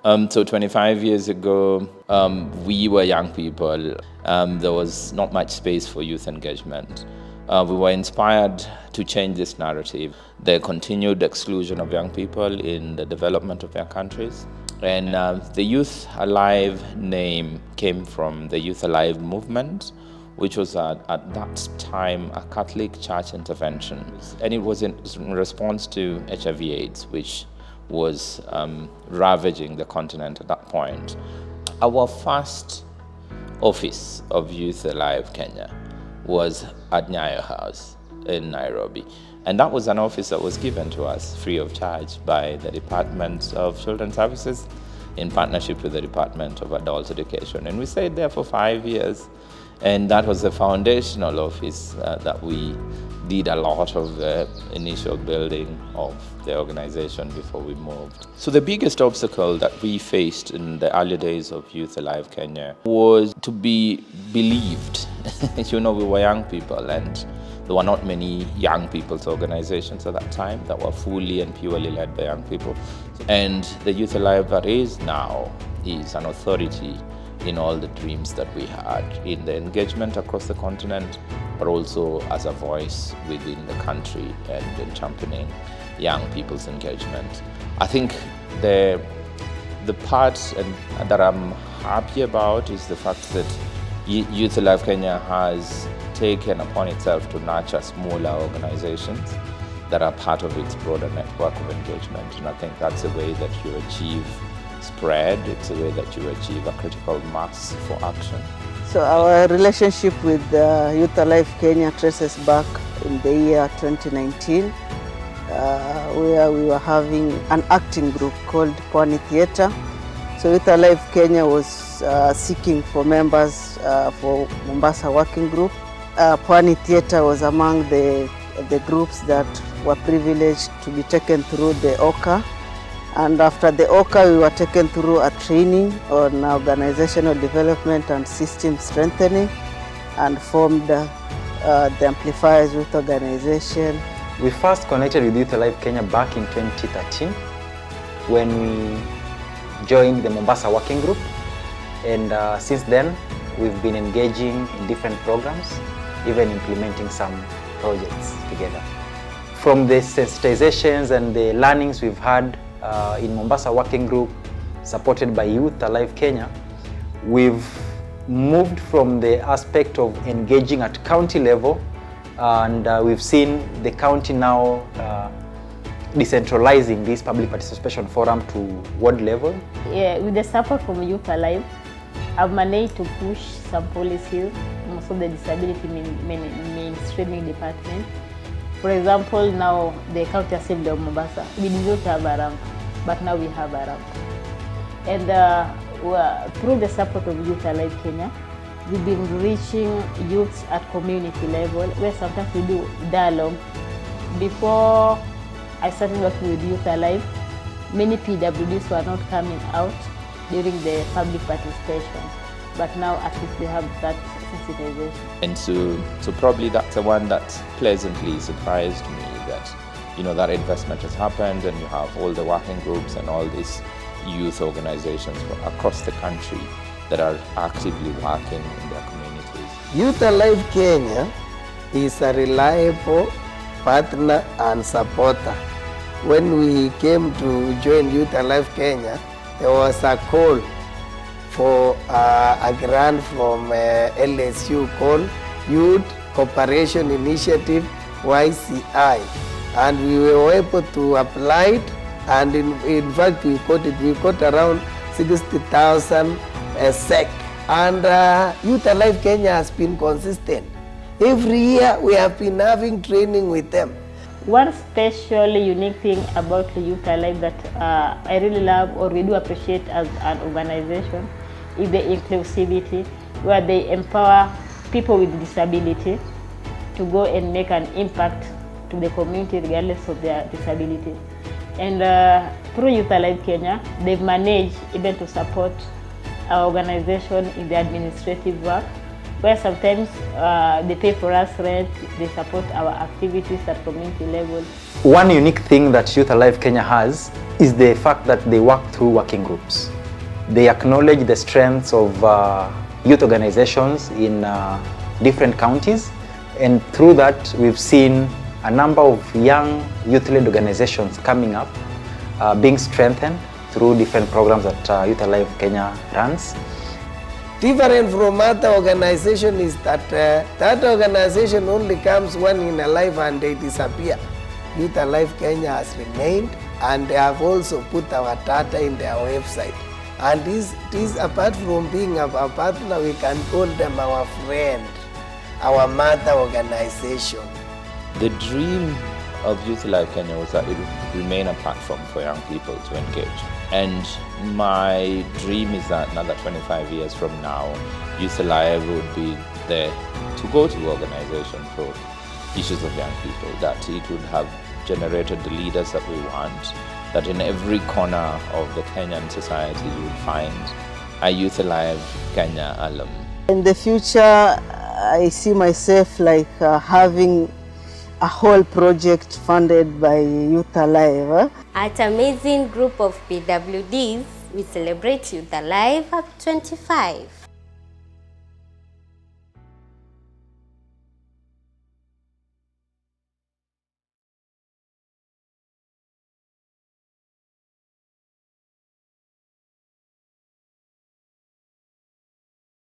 So 25 years ago, we were young people. There was not much space for youth engagement. We were inspired to change this narrative, the continued exclusion of young people in the development of their countries. And the Youth Alive name came from the Youth Alive movement, which was at that time a Catholic church intervention. And it was in response to HIV/AIDS, which was ravaging the continent at that point. Our first office of Youth Alive Kenya was at Nyayo House in Nairobi. And that was an office that was given to us free of charge by the Department of Children's Services in partnership with the Department of Adult Education. And we stayed there for 5 years. And that was the foundational office that we did a lot of the initial building of the organization before we moved. So the biggest obstacle that we faced in the early days of Youth Alive Kenya was to be believed. We were young people, and there were not many young people's organizations at that time that were fully and purely led by young people. And the Youth Alive that is now is an authority in all the dreams that we had in the engagement across the continent, but also as a voice within the country and in championing young people's engagement. I think the part that I'm happy about is the fact that Youth Alive Kenya has taken upon itself to nurture smaller organizations that are part of its broader network of engagement. And I think that's a way that you achieve spread. It's a way that you achieve a critical mass for action. So our relationship with Youth Alive Kenya traces back in the year 2019, where we were having an acting group called Pwani Theatre. So Youth Alive Kenya was seeking for members for Mombasa Working Group. Pwani Theatre was among the groups that were privileged to be taken through the OCA. And after the OCA, we were taken through a training on organizational development and system strengthening, and formed the Amplifiers Youth Organization. We first connected with Youth Alive Kenya back in 2013 when we joined the Mombasa Working Group. And since then, we've been engaging in different programs, even implementing some projects together. From the sensitizations and the learnings we've had in Mombasa Working Group, supported by Youth Alive Kenya, we've moved from the aspect of engaging at county level, and we've seen the county now decentralizing this public participation forum to ward level. Yeah, with the support from Youth Alive, I've managed to push some policies, most of the disability mainstreaming department. For example, now the County Assembly of Mombasa, we did not have a ramp, but now we have a ramp. And through the support of Youth Alive Kenya, we've been reaching youths at community level, where sometimes we do dialogue. Before I started working with Youth Alive, many PWDs were not coming out during the public participation, but now at least we have that sensitization. And so probably that's the one that pleasantly surprised me, that that investment has happened, and you have all the working groups and all these youth organizations across the country that are actively working in their communities. Youth Alive Kenya is a reliable partner and supporter. When we came to join Youth Alive Kenya, there was a call for a grant from LSU called Youth Cooperation Initiative, YCI, and we were able to apply it, and in fact we got around 60,000 SEK, and Youth Alive Kenya has been consistent. Every year we have been having training with them. One specially unique thing about the Youth Alive that I really love, or we do appreciate as an organization, is the inclusivity, where they empower people with disability to go and make an impact to the community regardless of their disability. And through Youth Alive Kenya, they've managed even to support our organization in the administrative work, where sometimes they pay for us rent, they support our activities at community level. One unique thing that Youth Alive Kenya has is the fact that they work through working groups. They acknowledge the strengths of youth organizations in different counties, and through that we've seen a number of young youth-led organizations coming up, being strengthened through different programs that Youth Alive Kenya runs. Different from other organization is that that organization only comes one in a life and they disappear. Youth Alive Kenya has remained, and they have also put our data in their website. And this apart from being our partner, we can call them our friend, our mother organization. The dream of Youth Alive Kenya was that it would remain a platform for young people to engage. And my dream is that another 25 years from now, Youth Alive would be the to-go-to organization for issues of young people, that it would have generated the leaders that we want, that in every corner of the Kenyan society you would find a Youth Alive Kenya alum. In the future, I see myself like having a whole project funded by Youth Alive. At amazing group of PWDs, we celebrate Youth Alive at 25.